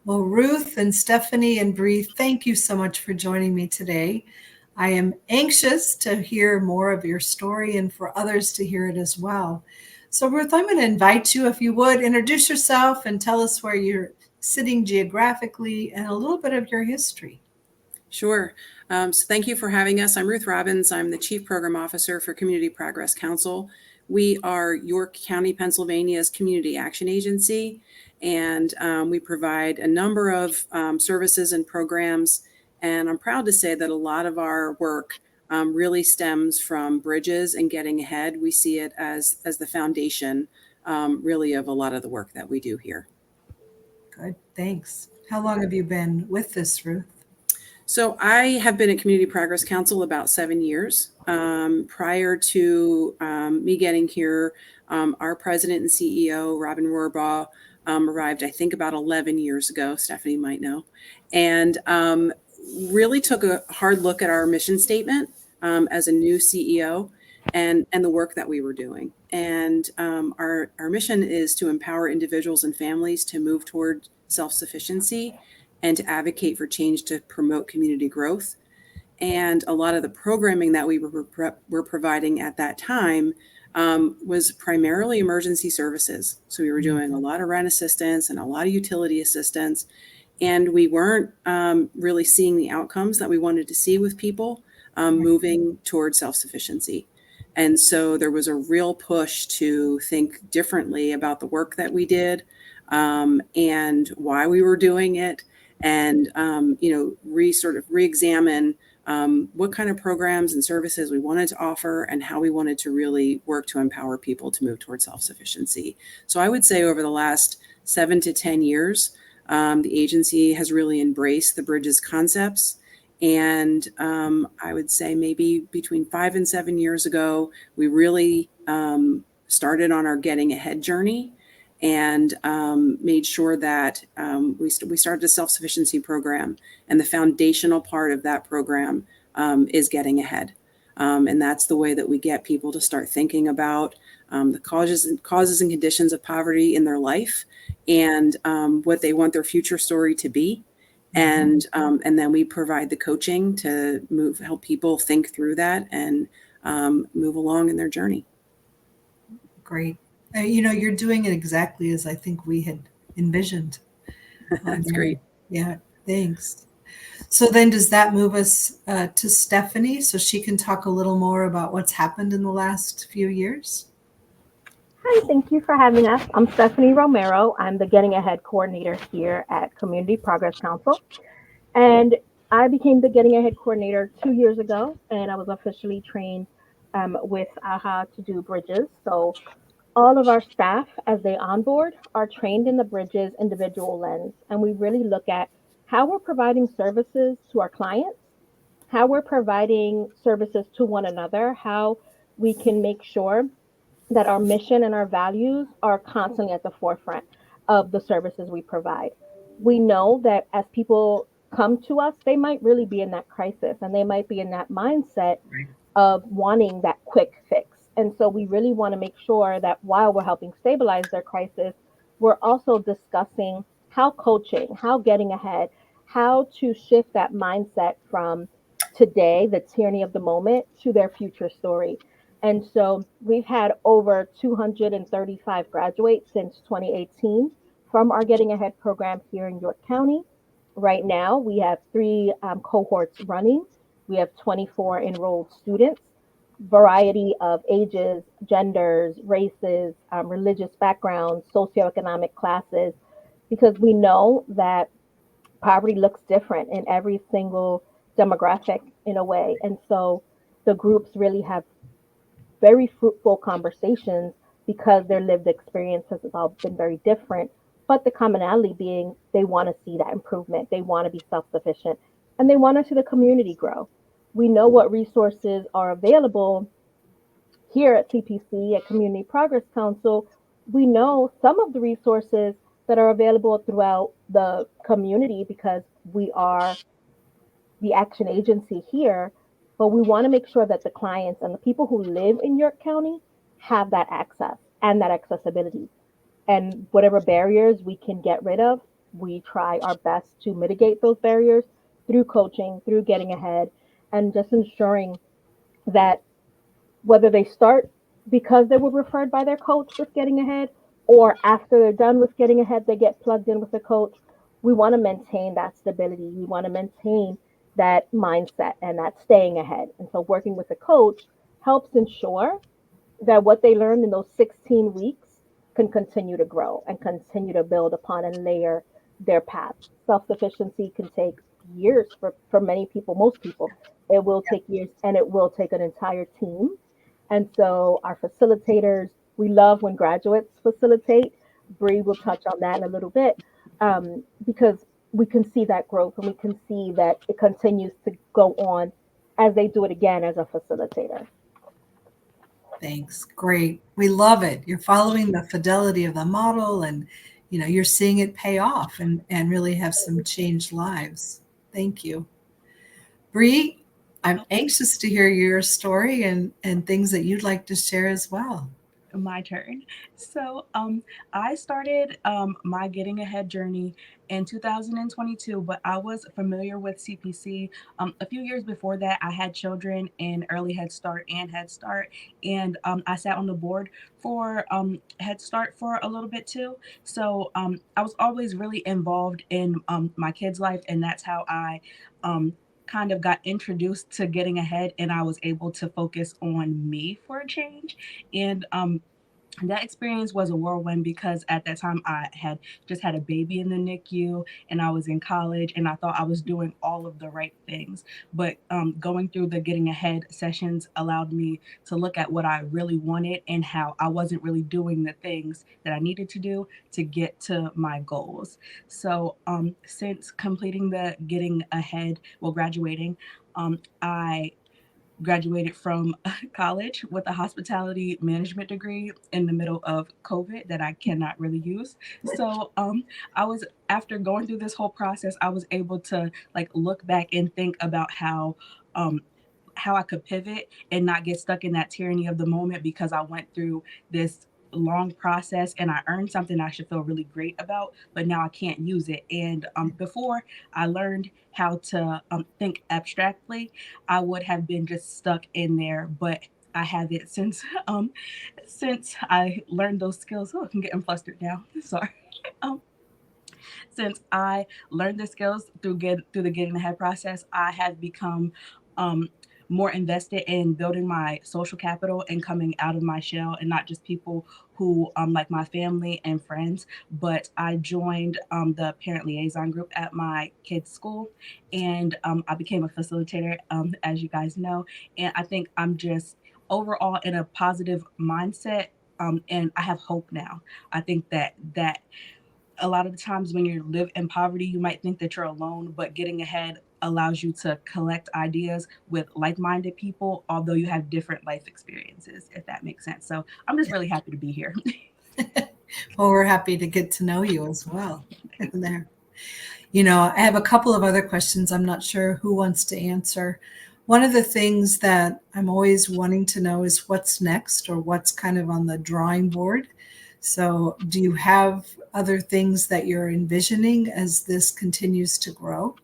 Well, Ruth and Stephanie and Bree, thank you so much for joining me today. I am anxious to hear more of your story and for others to hear it as well. So, Ruth, I'm going to invite you, if you would, introduce yourself and tell us where you're sitting geographically and a little bit of your history. Sure. So thank you for having us. I'm Ruth Robbins. I'm the Chief Program Officer for Community Progress Council. We are York County, Pennsylvania's community action agency, and we provide a number of services and programs. And I'm proud to say that a lot of our work really stems from bridges and getting ahead. We see it as the foundation, really, of a lot of the work that we do here. Good, thanks. How long have you been with this, Ruth? So I have been at Community Progress Council about 7 years. Prior to me getting here, our president and CEO, Robin Rohrbaugh, arrived, I think, about 11 years ago. Stephanie might know. And really took a hard look at our mission statement as a new CEO and the work that we were doing. And our mission is to empower individuals and families to move toward self-sufficiency and to advocate for change to promote community growth. And a lot of the programming that we were providing at that time was primarily emergency services. So we were doing a lot of rent assistance and a lot of utility assistance. And we weren't really seeing the outcomes that we wanted to see with people moving towards self-sufficiency. And so there was a real push to think differently about the work that we did and why we were doing it, and re-examine what kind of programs and services we wanted to offer and how we wanted to really work to empower people to move towards self-sufficiency. So I would say over the last 7 to 10 years, the agency has really embraced the Bridges concepts. And I would say maybe between 5 and 7 years ago, we really started on our getting ahead journey and made sure that we started a self-sufficiency program. And the foundational part of that program is getting ahead. And that's the way that we get people to start thinking about the causes and conditions of poverty in their life and what they want their future story to be. And then we provide the coaching to help people think through that and move along in their journey. Great. You're doing it exactly as I think we had envisioned. That's great. Yeah, thanks. So then does that move us to Stephanie so she can talk a little more about what's happened in the last few years? Hi, thank you for having us. I'm Stephanie Romero. I'm the Getting Ahead coordinator here at Community Progress Council. And I became the Getting Ahead coordinator 2 years ago, and I was officially trained with AHA to do bridges. So all of our staff, as they onboard, are trained in the Bridges individual lens. And we really look at how we're providing services to our clients, how we're providing services to one another, how we can make sure that our mission and our values are constantly at the forefront of the services we provide. We know that as people come to us, they might really be in that crisis and they might be in that mindset of wanting that quick fix. And so we really want to make sure that while we're helping stabilize their crisis, we're also discussing how coaching, how getting ahead, how to shift that mindset from today, the tyranny of the moment, to their future story. And so we've had over 235 graduates since 2018 from our Getting Ahead program here in York County. Right now, we have 3 cohorts running. We have 24 enrolled students, variety of ages, genders, races, religious backgrounds, socioeconomic classes, because we know that poverty looks different in every single demographic in a way. And so the groups really have very fruitful conversations because their lived experiences have all been very different. But the commonality being they want to see that improvement, they want to be self-sufficient, and they want to see the community grow. We know what resources are available here at CPC, at Community Progress Council. We know some of the resources that are available throughout the community because we are the action agency here, but we want to make sure that the clients and the people who live in York County have that access and that accessibility. And whatever barriers we can get rid of, we try our best to mitigate those barriers through coaching, through getting ahead, and just ensuring that whether they start because they were referred by their coach with getting ahead, or after they're done with getting ahead, they get plugged in with a coach. We want to maintain that stability. We want to maintain that mindset and that staying ahead. And so working with a coach helps ensure that what they learned in those 16 weeks can continue to grow and continue to build upon and layer their path. Self sufficiency can take years for many people, most people. It will take years and it will take an entire team. And so, our facilitators, we love when graduates facilitate. Bree will touch on that in a little bit because we can see that growth and we can see that it continues to go on as they do it again as a facilitator. Thanks. Great. We love it. You're following the fidelity of the model, and you're seeing it pay off and really have some changed lives. Thank you. Bree, I'm anxious to hear your story and things that you'd like to share as well. My turn. So, I started my getting ahead journey in 2022, but I was familiar with CPC. A few years before that, I had children in early Head Start and Head Start, and I sat on the board for Head Start for a little bit too. So, I was always really involved in my kids' life, and that's how I um, kind of got introduced to getting ahead, and I was able to focus on me for a change. And that experience was a whirlwind because at that time I had just had a baby in the NICU and I was in college and I thought I was doing all of the right things. But going through the getting ahead sessions allowed me to look at what I really wanted and how I wasn't really doing the things that I needed to do to get to my goals. So since completing the getting ahead, well, graduating, I graduated from college with a hospitality management degree in the middle of COVID that I cannot really use. So I was after going through this whole process, I was able to like look back and think about um, how I could pivot and not get stuck in that tyranny of the moment because I went through this long process and I earned something I should feel really great about, but now I can't use it. And before I learned how to think abstractly, I would have been just stuck in there. But I have it since I learned those skills. Oh, I'm getting flustered now. Sorry. Um, since I learned the skills through the getting ahead process, I have become um, more invested in building my social capital and coming out of my shell, and not just people who like my family and friends. But I joined the parent liaison group at my kids' school, and I became a facilitator, as you guys know. And I think I'm just overall in a positive mindset. And I have hope now. I think that a lot of the times when you live in poverty, you might think that you're alone, but getting ahead allows you to collect ideas with like-minded people, although you have different life experiences, if that makes sense. So I'm just really happy to be here. Well, we're happy to get to know you as well. There. I have a couple of other questions. I'm not sure who wants to answer. One of the things that I'm always wanting to know is what's next or what's kind of on the drawing board. So, do you have other things that you're envisioning as this continues to grow?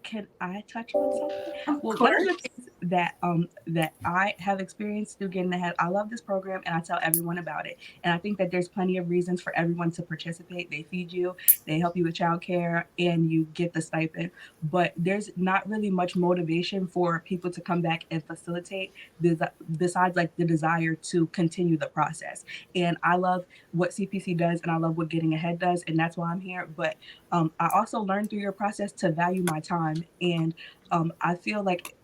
Can I touch on something? Of Well, one of course. the things that I have experienced through getting ahead, I love this program and I tell everyone about it. And I think that there's plenty of reasons for everyone to participate. They feed you, they help you with childcare, and you get the stipend. But there's not really much motivation for people to come back and facilitate besides like the desire to continue the process. And I love what CPC does and I love what getting ahead does, and that's why I'm here. But I also learned through your process to value my time. And I feel like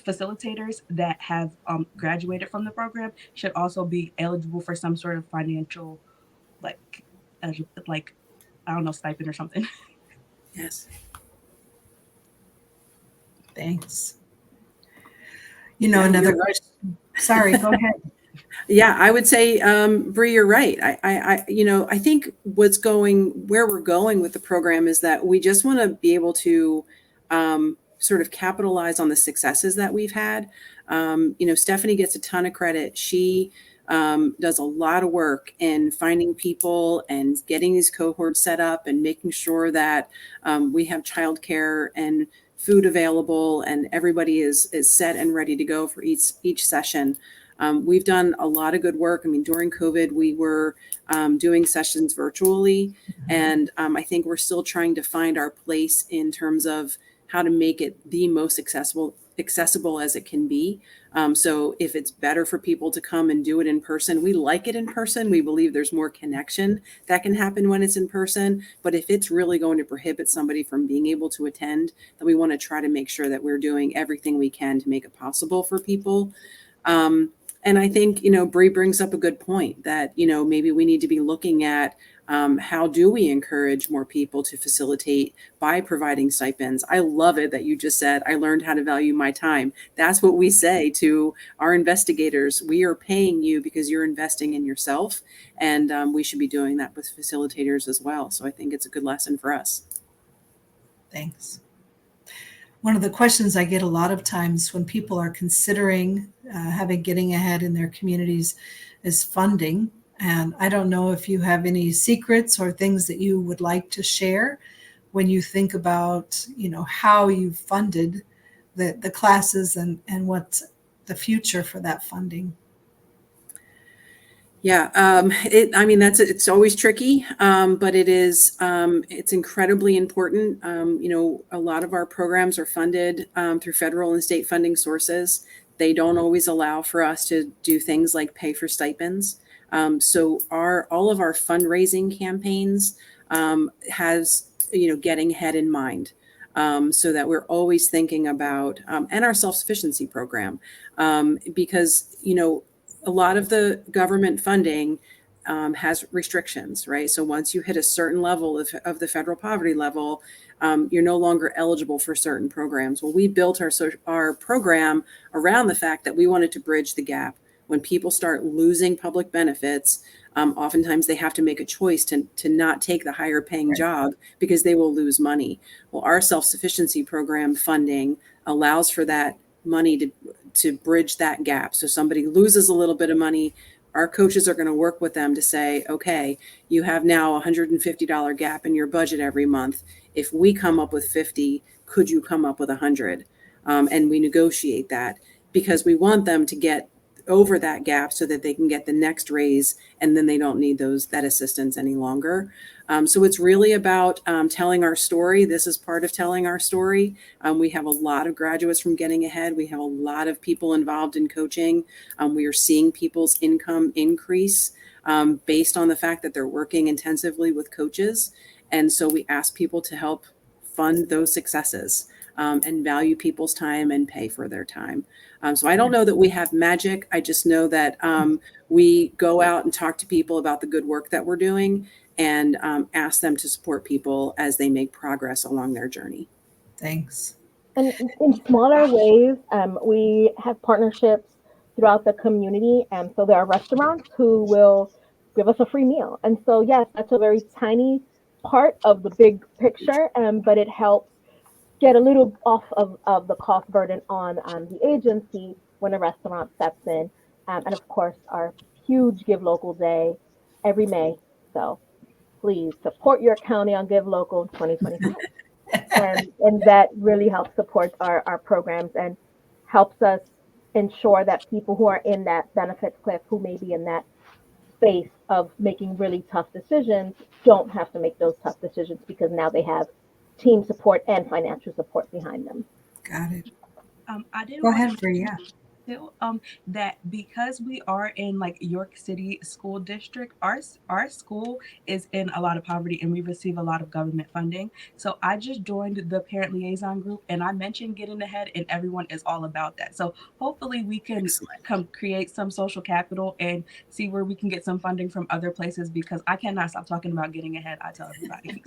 facilitators that have graduated from the program should also be eligible for some sort of financial, like, like I don't know, stipend or something. Yes. Thanks. Yeah, Another you're right. question. Sorry, go ahead. Yeah, I would say, Bree, you're right. I think where we're going with the program is that we just want to be able to sort of capitalize on the successes that we've had. Stephanie gets a ton of credit. She does a lot of work in finding people and getting these cohorts set up and making sure that we have childcare and food available and everybody is set and ready to go for each session. We've done a lot of good work. I mean, during COVID, we were doing sessions virtually, and I think we're still trying to find our place in terms of how to make it the most accessible as it can be. So if it's better for people to come and do it in person, we like it in person. We believe there's more connection that can happen when it's in person. But if it's really going to prohibit somebody from being able to attend, then we want to try to make sure that we're doing everything we can to make it possible for people. And I think, Bree brings up a good point that, maybe we need to be looking at how do we encourage more people to facilitate by providing stipends. I love it that you just said, I learned how to value my time. That's what we say to our investigators. We are paying you because you're investing in yourself. And we should be doing that with facilitators as well. So I think it's a good lesson for us. Thanks. One of the questions I get a lot of times when people are considering having getting ahead in their communities is funding. And I don't know if you have any secrets or things that you would like to share when you think about, how you've funded the classes and what's the future for that funding. Yeah, it's always tricky, but it's incredibly important. A lot of our programs are funded through federal and state funding sources. They don't always allow for us to do things like pay for stipends. So all of our fundraising campaigns has getting ahead in mind. So that we're always thinking about and our self-sufficiency program because a lot of the government funding has restrictions, right? So once you hit a certain level of the federal poverty level, you're no longer eligible for certain programs. Well, we built our program around the fact that we wanted to bridge the gap. When people start losing public benefits, oftentimes they have to make a choice to not take the higher paying job because they will lose money. Well, our self-sufficiency program funding allows for that money to bridge that gap. So somebody loses a little bit of money, our coaches are going to work with them to say, okay, you have now a $150 gap in your budget every month. If we come up with 50, could you come up with 100? And we negotiate that because we want them to get over that gap so that they can get the next raise and then they don't need that assistance any longer. So it's really about telling our story. This is part of telling our story. We have a lot of graduates from Getting Ahead. We have a lot of people involved in coaching. We are seeing people's income increase based on the fact that they're working intensively with coaches. And so we ask people to help fund those successes and value people's time and pay for their time. So I don't know that we have magic. I just know that we go out and talk to people about the good work that we're doing and ask them to support people as they make progress along their journey. Thanks. And in smaller ways, we have partnerships throughout the community. And so there are restaurants who will give us a free meal. And so, yes, that's a very tiny part of the big picture, but it helps get a little off of the cost burden on the agency when a restaurant steps in. And of course, our huge Give Local Day every May. So please support your county on Give Local 2025. and that really helps support our programs and helps us ensure that people who are in that benefits cliff, who may be in that space of making really tough decisions, don't have to make those tough decisions because now they have team support and financial support behind them. Got it. I did Go ahead, Bree. Yeah. That because we are in like York City School District, our school is in a lot of poverty and we receive a lot of government funding. So I just joined the parent liaison group and I mentioned Getting Ahead and everyone is all about that. So hopefully we can come create some social capital and see where we can get some funding from other places because I cannot stop talking about Getting Ahead. I tell everybody.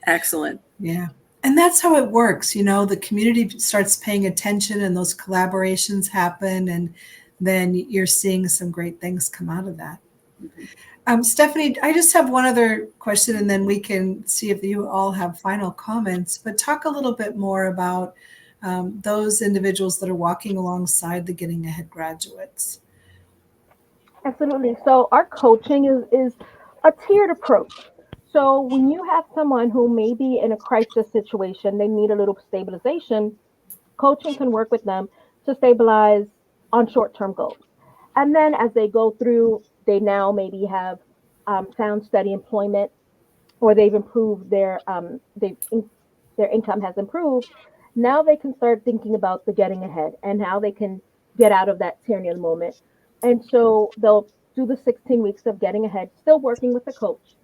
Excellent. Yeah. And that's how it works. The community starts paying attention and those collaborations happen. And then you're seeing some great things come out of that. Stephanie, I just have one other question and then we can see if you all have final comments, but talk a little bit more about those individuals that are walking alongside the Getting Ahead graduates. Absolutely. So our coaching is a tiered approach. So when you have someone who may be in a crisis situation, they need a little stabilization, coaching can work with them to stabilize on short-term goals. And then as they go through, they now maybe have found steady employment, or they've improved their income has improved. Now they can start thinking about the getting ahead and how they can get out of that tyranny of the moment. And so they'll do the 16 weeks of getting ahead, still working with a coach.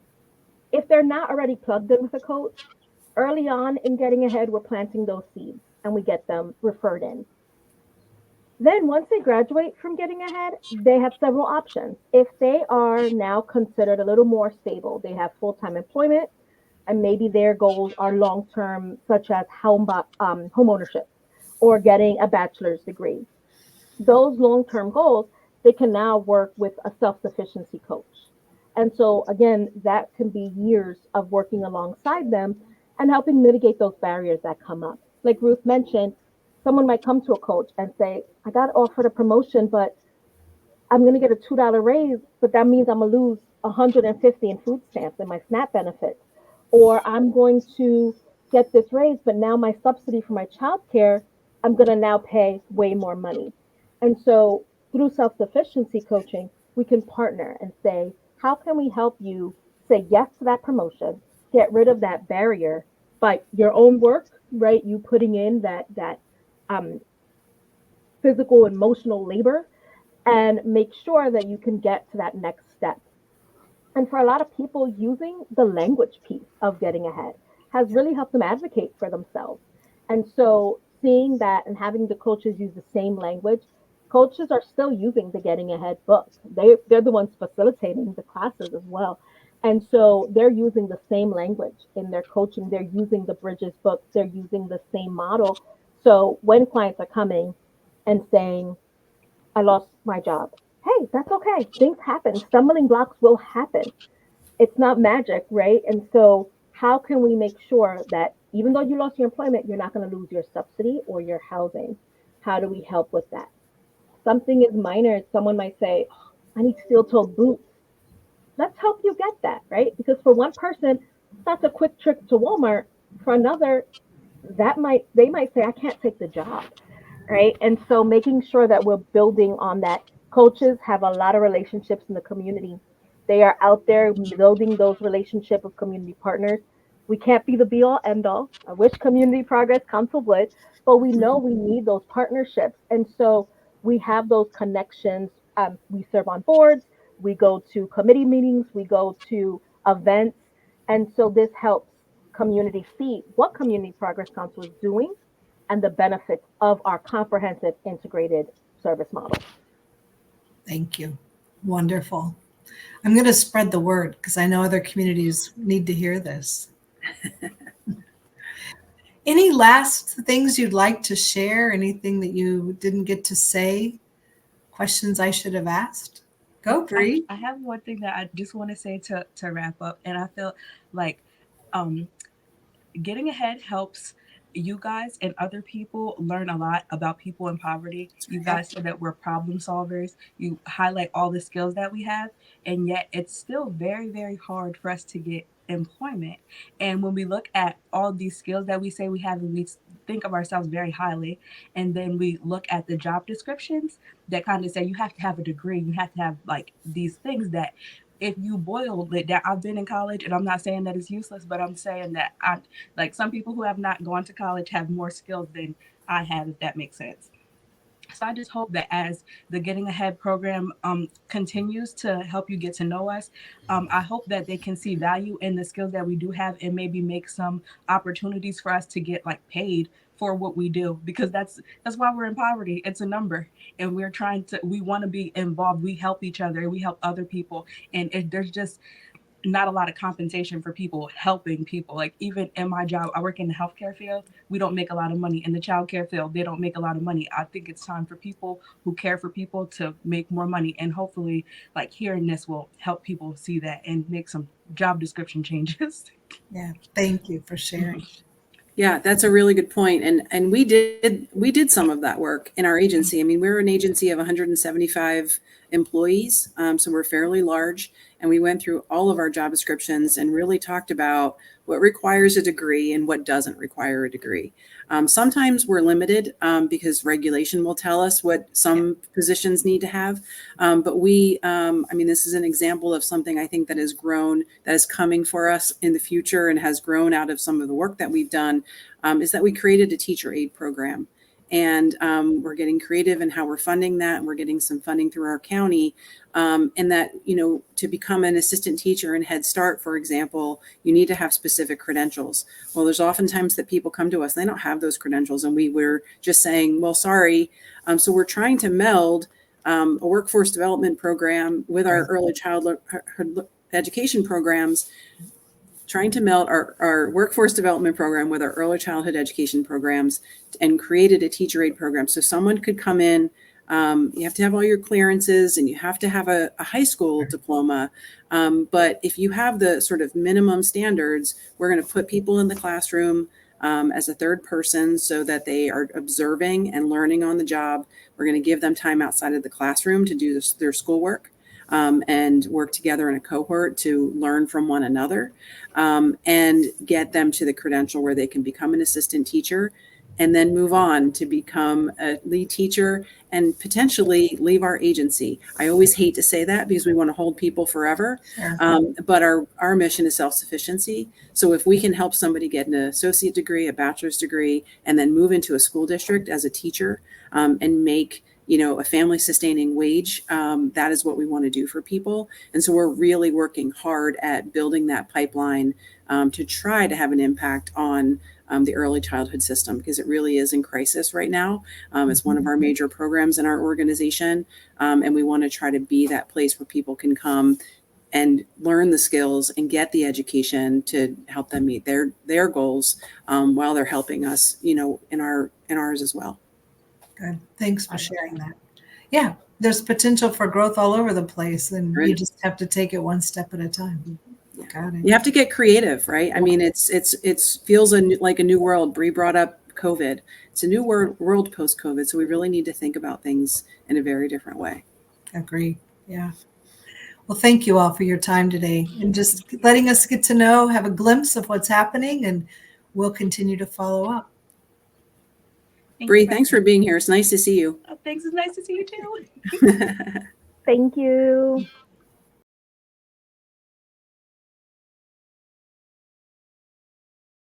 If they're not already plugged in with a coach, early on in getting ahead, we're planting those seeds and we get them referred in. Then, once they graduate from getting ahead, they have several options. If they are now considered a little more stable, they have full time employment, and maybe their goals are long term, such as home ownership or getting a bachelor's degree. Those long term goals, they can now work with a self sufficiency coach. And so, again, that can be years of working alongside them and helping mitigate those barriers that come up. Like Ruth mentioned, someone might come to a coach and say, I got offered a promotion, but I'm going to get a $2 raise, but that means I'm going to lose 150 in food stamps and my SNAP benefits. Or I'm going to get this raise, but now my subsidy for my childcare, I'm going to now pay way more money. And so through self-sufficiency coaching, we can partner and say, how can we help you say yes to that promotion, get rid of that barrier by your own work, right? You putting in that um, physical, emotional labor, and make sure that you can get to that next step. And for a lot of people, using the language piece of getting ahead has really helped them advocate for themselves. And so seeing that and having the coaches use the same language, coaches are still using the Getting Ahead book. They're the ones facilitating the classes as well. And so they're using the same language in their coaching. They're using the Bridges book. They're using the same model. So when clients are coming and saying, I lost my job. Hey, that's okay. Things happen. Stumbling blocks will happen. It's not magic, right? And so, how can we make sure that even though you lost your employment, you're not going to lose your subsidy or your housing? How do we help with that? Something is minor. Someone might say, oh, I need steel toed boots. Let's help you get that, right? Because for one person, that's a quick trip to Walmart. For another, they might say, I can't take the job, right? And so making sure that we're building on that. Coaches have a lot of relationships in the community. They are out there building those relationships with community partners. We can't be the be all end all. I wish Community Progress Council would, but we know we need those partnerships. And so we have those connections. We serve on boards, we go to committee meetings, we go to events. And so this helps community see what Community Progress Council is doing and the benefits of our comprehensive integrated service model. Thank you. Wonderful. I'm going to spread the word because I know other communities need to hear this. Any last things you'd like to share? Anything that you didn't get to say? Questions I should have asked? Go, Bree. I have one thing that I just want to say to wrap up, and I feel like um, getting ahead helps you guys and other people learn a lot about people in poverty. You guys said that we're problem solvers. You highlight all the skills that we have, and yet it's still very, very hard for us to get employment. And when we look at all these skills that we say we have, and we think of ourselves very highly, and then we look at the job descriptions that kind of say you have to have a degree, you have to have like these things that if you boiled it down, I've been in college and I'm not saying that it's useless, but I'm saying that I like some people who have not gone to college have more skills than I have, if that makes sense. So I just hope that as the Getting Ahead program continues to help you get to know us, I hope that they can see value in the skills that we do have and maybe make some opportunities for us to get like paid for what we do, because that's why we're in poverty. It's a number, and we want to be involved. We help each other, we help other people, and there's just not a lot of compensation for people helping people. Like even in my job, I work in the healthcare field. We don't make a lot of money. In the childcare field, they don't make a lot of money. I think it's time for people who care for people to make more money. And hopefully, like hearing this will help people see that and make some job description changes. Yeah, thank you for sharing. Yeah, that's a really good point. And we did some of that work in our agency. I mean, we're an agency of 175 employees, so we're fairly large. And we went through all of our job descriptions and really talked about what requires a degree and what doesn't require a degree. Sometimes we're limited because regulation will tell us what some positions need to have. But I mean, this is an example of something I think that has grown, that is coming for us in the future and has grown out of some of the work that we've done, is that we created a teacher aid program. And we're getting creative in how we're funding that. We're getting some funding through our county. And that, to become an assistant teacher in Head Start, for example, you need to have specific credentials. Well, there's oftentimes that people come to us, they don't have those credentials. And we're just saying, well, sorry. So we're trying to meld a workforce development program with our early childhood education programs, trying to meld our workforce development program with our early childhood education programs, and created a teacher aid program. So someone could come in, you have to have all your clearances and you have to have a high school diploma. But if you have the sort of minimum standards, we're going to put people in the classroom as a third person so that they are observing and learning on the job. We're going to give them time outside of the classroom to do their schoolwork. And work together in a cohort to learn from one another, and get them to the credential where they can become an assistant teacher and then move on to become a lead teacher and potentially leave our agency. I always hate to say that because we want to hold people forever, but our mission is self-sufficiency. So if we can help somebody get an associate degree, a bachelor's degree, and then move into a school district as a teacher, and make a family sustaining wage, that is what we want to do for people. And so we're really working hard at building that pipeline to try to have an impact on the early childhood system, because it really is in crisis right now. It's one of our major programs in our organization. And we want to try to be that place where people can come and learn the skills and get the education to help them meet their goals, while they're helping us, in ours as well. Good. Thanks for sharing that. Yeah, there's potential for growth all over the place, and you just have to take it one step at a time. Got it. You have to get creative, right? I mean, it feels like a new world. Bree brought up COVID. It's a new world post-COVID, so we really need to think about things in a very different way. Agree. Yeah. Well, thank you all for your time today and just letting us get to know, have a glimpse of what's happening, and we'll continue to follow up. Bree, thanks for being here. It's nice to see you. Oh, thanks. It's nice to see you too. Thank you.